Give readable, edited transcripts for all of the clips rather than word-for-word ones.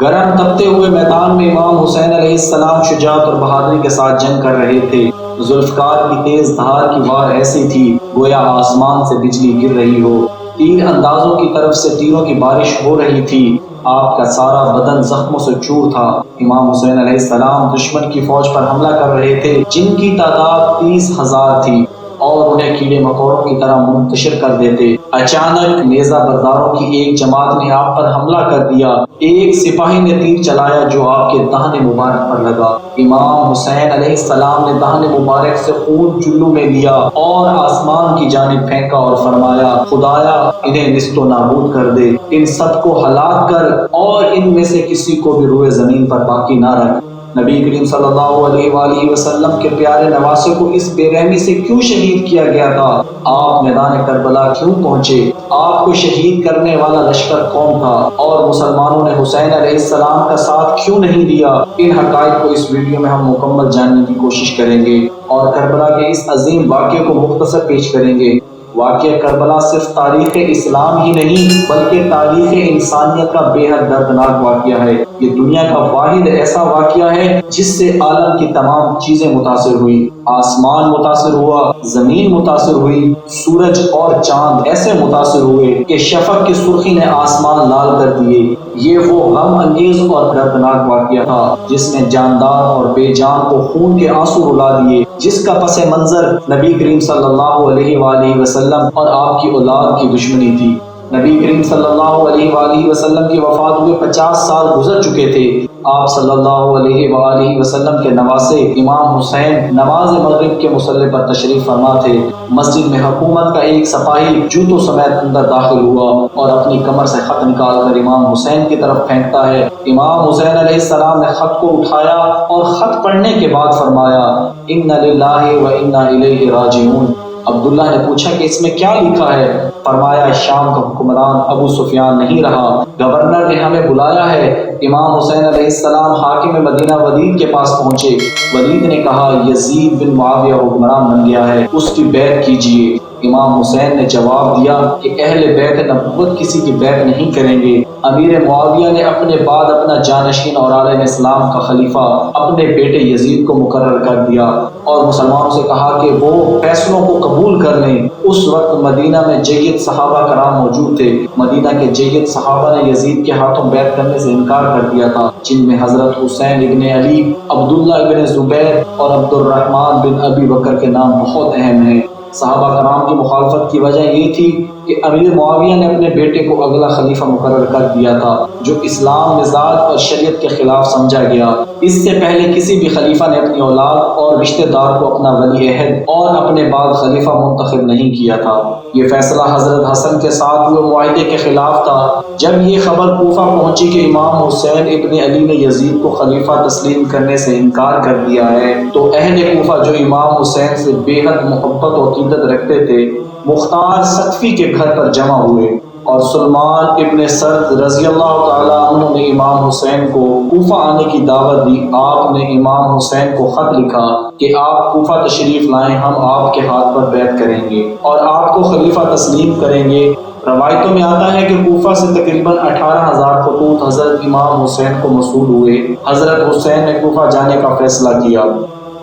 گرم تپتے ہوئے میدان میں امام حسین علیہ السلام شجاعت اور بہادری کے ساتھ جنگ کر رہے تھے۔ ذوالفقار کی تیز دھار کی وار ایسی تھی گویا آسمان سے بجلی گر رہی ہو۔ تیر اندازوں کی طرف سے تیروں کی بارش ہو رہی تھی۔ آپ کا سارا بدن زخموں سے چور تھا۔ امام حسین علیہ السلام دشمن کی فوج پر حملہ کر رہے تھے جن کی تعداد 30,000 تھی اور انہیں کیڑے مکوڑوں کی طرح منتشر کر دیتے۔ اچانک نیزہ برداروں کی ایک جماعت نے آپ پر حملہ کر دیا۔ ایک سپاہی نے تیر چلایا جو آپ کے دہن مبارک پر لگا۔ امام حسین علیہ السلام نے دہن مبارک سے خون چلو میں لیا اور آسمان کی جانب پھینکا اور فرمایا، خدایا انہیں نیست و نابود کر دے، ان سب کو ہلاک کر اور ان میں سے کسی کو بھی روئے زمین پر باقی نہ رکھ۔ نبی کریم صلی اللہ علیہ وآلہ وسلم کے پیارے نواسے کو اس بے رحمی سے کیوں شہید کیا گیا تھا؟ آپ میدان کربلا کیوں پہنچے؟ آپ کو شہید کرنے والا لشکر کون تھا؟ اور مسلمانوں نے حسین علیہ السلام کا ساتھ کیوں نہیں دیا؟ ان حقائق کو اس ویڈیو میں ہم مکمل جاننے کی کوشش کریں گے اور کربلا کے اس عظیم واقعے کو مختصر پیش کریں گے۔ واقعہ کربلا صرف تاریخ اسلام ہی نہیں بلکہ تاریخ انسانیت کا بے حد دردناک واقعہ ہے۔ یہ دنیا کا واحد ایسا واقعہ ہے جس سے عالم کی تمام چیزیں متاثر ہوئی۔ آسمان متاثر ہوا، زمین متاثر ہوئی، سورج اور چاند ایسے متاثر ہوئے کہ شفق کی سرخی نے آسمان لال کر دیے۔ یہ وہ غم انگیز اور دردناک واقعہ تھا جس نے جاندار اور بے جان کو خون کے آنسو رلا دیے، جس کا پس منظر نبی کریم صلی اللہ علیہ وآلہ وسلم اور آپ کی اولاد کی دشمنی تھی۔ نبی کریم صلی اللہ علیہ وآلہ وسلم کی وفات ہوئے 50 سال گزر چکے تھے۔ آپ صلی اللہ علیہ وآلہ وسلم کے نواسے امام حسین نماز مغرب کے مصلی پر تشریف فرما تھے۔ مسجد میں حکومت کا ایک سپاہی جوتوں سمیت اندر داخل ہوا اور اپنی کمر سے خط نکال کر امام حسین کی طرف پھینکتا ہے۔ امام حسین علیہ السلام نے خط کو اٹھایا اور خط پڑھنے کے بعد فرمایا، اِنَّ لِلَّهِ وَإِنَّا إِلَيْهِ راجعون۔ عبداللہ نے پوچھا کہ اس میں کیا لکھا ہے؟ فرمایا، شام کا حکمران ابو سفیان نہیں رہا، گورنر نے ہمیں بلایا ہے۔ امام حسین علیہ السلام حاکم مدینہ ولید کے پاس پہنچے۔ ولید نے کہا، یزید بن معاویہ حکمران بن گیا ہے، اس کی بیعت کیجیے۔ امام حسین نے جواب دیا کہ اہل بیت نبوت کسی کی بیعت نہیں کریں گے۔ امیر معاویہ نے اپنے بعد اپنا جانشین اور عالم اسلام کا خلیفہ اپنے بیٹے یزید کو مقرر کر دیا اور مسلمانوں سے کہا کہ وہ فیصلوں کو قبول کر لیں۔ اس وقت مدینہ میں جید صحابہ کرام موجود تھے۔ مدینہ کے جید صحابہ نے یزید کے ہاتھوں بیعت کرنے سے انکار کر دیا تھا، جن میں حضرت حسین ابن علی، عبداللہ ابن زبیر اور عبد الرحمن بن ابی بکر کے نام بہت اہم ہیں۔ صحابہ کرام کی مخالفت کی وجہ یہ تھی کہ امیر معاویہ نے اپنے بیٹے کو اگلا خلیفہ مقرر کر دیا تھا جو اسلام، مزاج اور شریعت کے خلاف سمجھا گیا۔ اس سے پہلے کسی بھی خلیفہ نے اپنی اولاد اور رشتہ دار کو اپنا ولی عہد اور اپنے بعد خلیفہ منتخب نہیں کیا تھا۔ یہ فیصلہ حضرت حسن کے ساتھ ہوئے معاہدے کے خلاف تھا۔ جب یہ خبر کوفہ پہنچی کہ امام حسین ابن علی نے یزید کو خلیفہ تسلیم کرنے سے انکار کر دیا ہے تو اہل کوفہ جو امام حسین سے بے حد محبت و عقیدت رکھتے تھے مختار سقفی کے گھر پر جمع ہوئے اور سلمان ابن سرد رضی اللہ تعالیٰ عنہ نے امام حسین کو کوفہ آنے کی دعوت دی۔ آپ نے امام حسین کو خط لکھا کہ آپ کوفہ تشریف لائیں، ہم آپ کے ہاتھ پر بیعت کریں گے اور آپ کو خلیفہ تسلیم کریں گے۔ روایتوں میں آتا ہے کہ کوفہ سے تقریباً 18,000 خطوط حضرت امام حسین کو موصول ہوئے۔ حضرت حسین نے کوفہ جانے کا فیصلہ کیا۔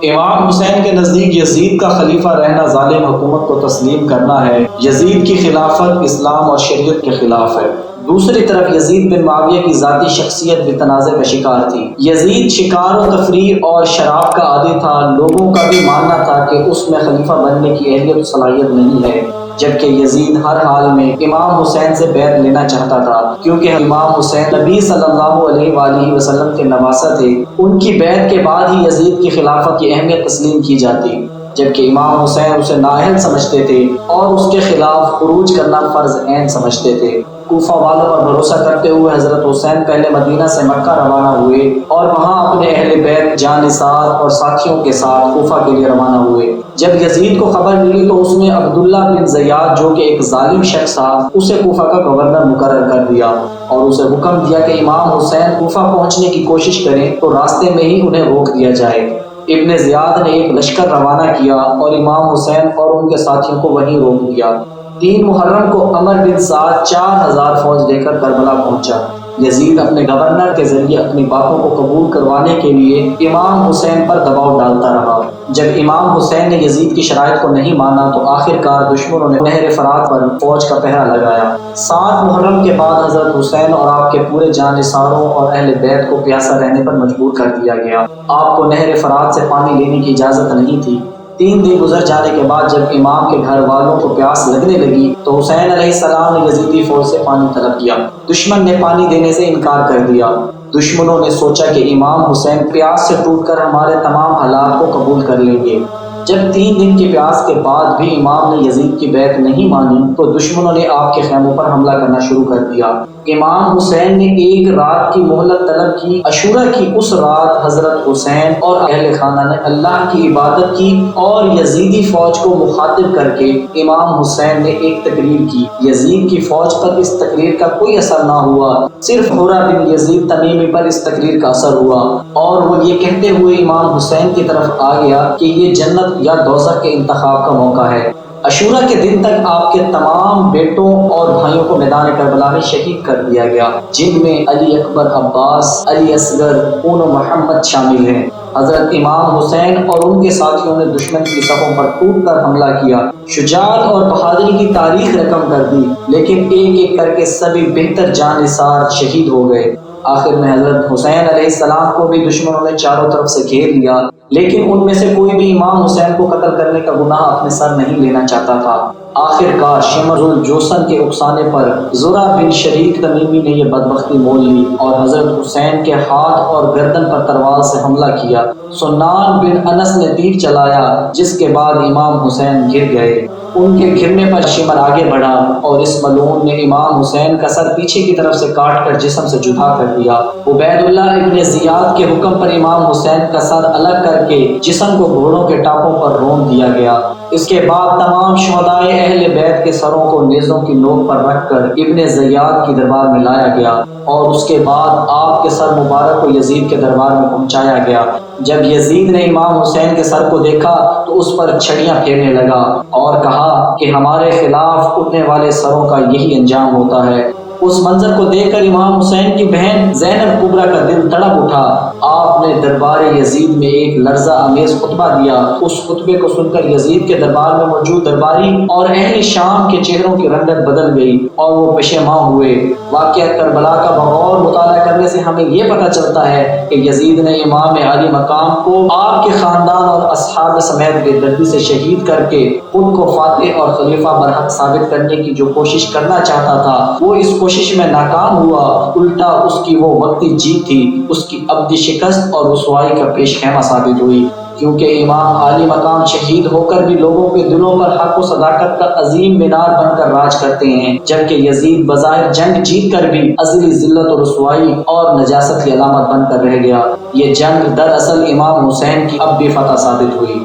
امام حسین کے نزدیک یزید کا خلیفہ رہنا ظالم حکومت کو تسلیم کرنا ہے۔ یزید کی خلافت اسلام اور شریعت کے خلاف ہے۔ دوسری طرف یزید بن معاویہ کی ذاتی شخصیت بھی تنازع کا شکار تھی۔ یزید شکار و تفریح اور شراب کا عادی تھا۔ لوگوں کا بھی ماننا تھا کہ اس میں خلیفہ بننے کی اہلیت و صلاحیت نہیں ہے، جبکہ یزید ہر حال میں امام حسین سے بیعت لینا چاہتا تھا کیونکہ امام حسین نبی صلی اللہ علیہ وآلہ وسلم کے نواسہ تھے۔ ان کی بیعت کے بعد ہی یزید کی خلافت کی اہمیت تسلیم کی جاتی، جبکہ امام حسین اسے نااہل سمجھتے تھے اور اس کے خلاف خروج کرنا فرض عین سمجھتے تھے۔ کوفہ والوں پر بھروسہ کرتے ہوئے حضرت حسین پہلے مدینہ سے مکہ روانہ ہوئے اور وہاں اپنے اہل بیت جانثار اور ساتھیوں کے ساتھ کوفہ کے لیے روانہ ہوئے۔ جب یزید کو خبر ملی تو اس نے عبداللہ بن زیاد جو کہ ایک ظالم شخص تھا اسے کوفہ کا گورنر مقرر کر دیا اور اسے حکم دیا کہ امام حسین کوفہ پہنچنے کی کوشش کریں تو راستے میں ہی انہیں روک دیا جائے۔ ابن زیاد نے ایک لشکر روانہ کیا اور امام حسین اور ان کے ساتھیوں کو وہیں روک دیا۔ 3 محرم کو عمر بن سعد 4000 فوج لے کر کربلا پہنچا۔ یزید اپنے گورنر کے ذریعے اپنی باتوں کو قبول کروانے کے لیے امام حسین پر دباؤ ڈالتا رہا۔ جب امام حسین نے یزید کی شرائط کو نہیں مانا تو آخر کار دشمنوں نے نہر فرات پر فوج کا پہرا لگایا۔ 7 محرم کے بعد حضرت حسین اور آپ کے پورے جانثاروں اور اہل بیت کو پیاسا رہنے پر مجبور کر دیا گیا۔ آپ کو نہر فرات سے پانی لینے کی اجازت نہیں تھی۔ 3 دن گزر جانے کے بعد جب امام کے گھر والوں کو پیاس لگنے لگی تو حسین علیہ السلام نے یزیدی فوج سے پانی طلب کیا۔ دشمن نے پانی دینے سے انکار کر دیا۔ دشمنوں نے سوچا کہ امام حسین پیاس سے ٹوٹ کر ہمارے تمام حالات کو قبول کر لیں گے۔ جب 3 دن کی پیاس کے بعد بھی امام نے یزید کی بیعت نہیں مانی تو دشمنوں نے آپ کے خیموں پر حملہ کرنا شروع کر دیا۔ امام حسین نے ایک رات کی مہلت طلب کی۔ عاشورہ کی اس رات حضرت حسین اور اہل خانہ نے اللہ کی عبادت کی اور یزیدی فوج کو مخاطب کر کے امام حسین نے ایک تقریر کی۔ یزید کی فوج پر اس تقریر کا کوئی اثر نہ ہوا، صرف حرہ بن یزید تمیمی پر اس تقریر کا اثر ہوا اور وہ یہ کہتے ہوئے امام حسین کی طرف آ گیا کہ یہ جنت یا دوزخ کے انتخاب کا موقع ہے۔ عاشورہ کے دن تک آپ کے تمام بیٹوں اور بھائیوں کو میدان کربلا میں شہید کر دیا گیا، جن میں علی اکبر عباس، علی اصغر، اون و محمد شامل ہیں۔ حضرت امام حسین اور ان کے ساتھیوں نے دشمن کی صفوں پر ٹوٹ کر حملہ کیا، شجاعت اور بہادری کی تاریخ رقم کر دی، لیکن ایک ایک کر کے سبھی بہتر جانثار شہید ہو گئے۔ آخر میں حضرت حسین علیہ السلام کو بھی دشمنوں نے چاروں طرف سے گھیر لیا، لیکن ان میں سے کوئی بھی امام حسین کو قتل کرنے کا گناہ اپنے سر نہیں لینا چاہتا تھا۔ آخر کار شمر الجوسن کے اکسانے پر زرہ بن شریک تمیمی نے یہ بدبختی مول لی اور حضرت حسین کے ہاتھ اور گردن پر تلوار سے حملہ کیا۔ سنان بن انس نے تیر چلایا، جس کے بعد امام حسین گر گئے۔ ان کے گرنے پر شمر آگے بڑھا اور اس ملعون نے امام حسین کا سر پیچھے کی طرف سے کاٹ کر جسم سے جدا کر دیا۔ عبید اللہ ابن زیاد کے حکم پر امام حسین کا سر الگ کر کے جسم کو گھوڑوں کے ٹاپوں پر رون دیا گیا۔ اس کے بعد تمام شہدائے اہل بیت کے سروں کو نیزوں کی نوک پر رکھ کر ابن زیاد کی دربار میں لایا گیا اور اس کے بعد آپ کے سر مبارک کو یزید کے دربار میں پہنچایا گیا۔ جب یزید نے امام حسین کے سر کو دیکھا تو اس پر چھڑیاں پھیرنے لگا اور کہا کہ ہمارے خلاف اٹھنے والے سروں کا یہی انجام ہوتا ہے۔ اس منظر کو دیکھ کر امام حسین کی بہن زینب کبریٰ کا دل تڑپ اٹھا۔ آپ نے دربار یزید میں ایک لرزہ امیز خطبہ دیا۔ اس خطبے کو سن کر یزید کے دربار میں موجود درباری اور اہل شام کے چہروں کی رنگت بدل گئی اور وہ پشیمان ہوئے۔ واقعہ کربلا کا بغور مطالعہ کرنے سے ہمیں یہ پتہ چلتا ہے کہ یزید نے امام عالی مقام کو آپ کے خاندان اور اصحاب سمیت بے دردی سے شہید کر کے خود کو فاتح اور خلیفہ برحق ثابت کرنے کی جو کوشش کرنا چاہتا تھا وہ اس کوشش میں ناکام ہوا۔ الٹا اس کی وہ وقتی جیت تھی، اس کی ابدی شکست اور رسوائی کا پیش خیمہ ثابت ہوئی، کیونکہ امام عالی مقام شہید ہو کر بھی لوگوں کے دلوں پر حق و صداقت کا عظیم مینار بن کر راج کرتے ہیں، جبکہ یزید بظاہر جنگ جیت کر بھی ازلی ذلت و رسوائی اور نجاست کی علامت بن کر رہ گیا۔ یہ جنگ دراصل امام حسین کی اب بھی فتح ثابت ہوئی۔